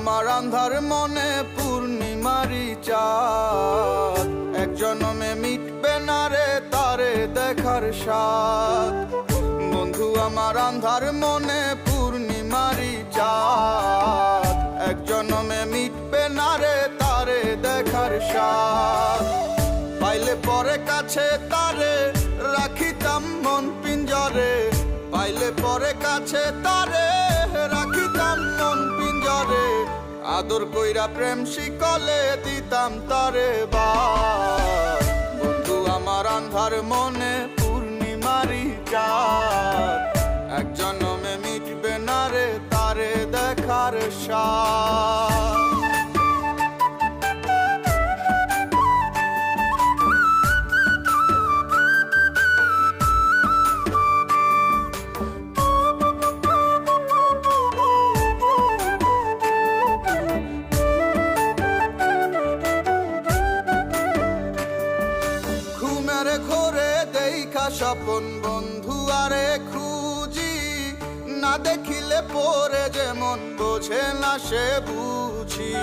আমার আন্ধার মনে পূর্ণিমারি চাঁদ, এক জনমে মিটবে না রে তারে দেখার স্বাদ। বন্ধু আমার আন্ধার মনে পূর্ণিমারি চাঁদ, এক জনমে মিটবে না রে তারে দেখার স্বাদ। পাইলে পরে কাছে তারে রাখিতাম মন পিঞ্জরে, পাইলে পরে কাছে তারে রাখিতাম মন পিঞ্জরে। আদর কইরা প্রেম শিকলে দিতাম তারে বার। বন্ধু আমার আন্ধার মনে পূর্ণিমারি চাঁদ, এক জনমে মিটবে না রে তারে দেখার স্বাদ। ঘরে দেখা স্বপন বন্ধু আরে খুঁজি, না দেখিলে পরে যেমন বোঝে না সে বুঝি।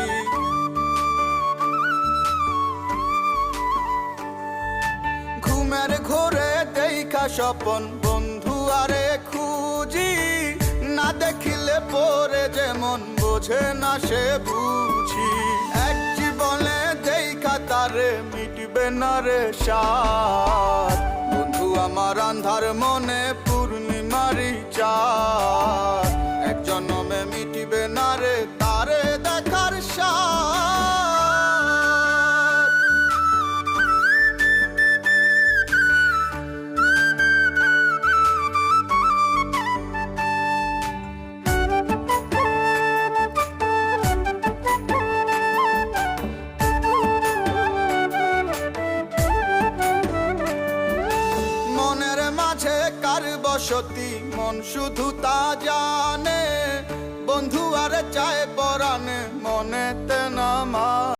ঘুমের ঘরে দেখা স্বপন বন্ধু আরে খুঁজি, না দেখিলে পরে যেমন বোঝে না সে বুঝি। এক জীবনে দেখা তারে মিটবে না রে সাথ। বন্ধু আমার আন্ধার মনে পূর্ণিমারি চাঁদ, এক জনমে মিটবে না রে তারে দেখার স্বাদ। কার বসতি মন শুধু তা জানে, বন্ধু আর চায় পরাণে মনেতে নামা।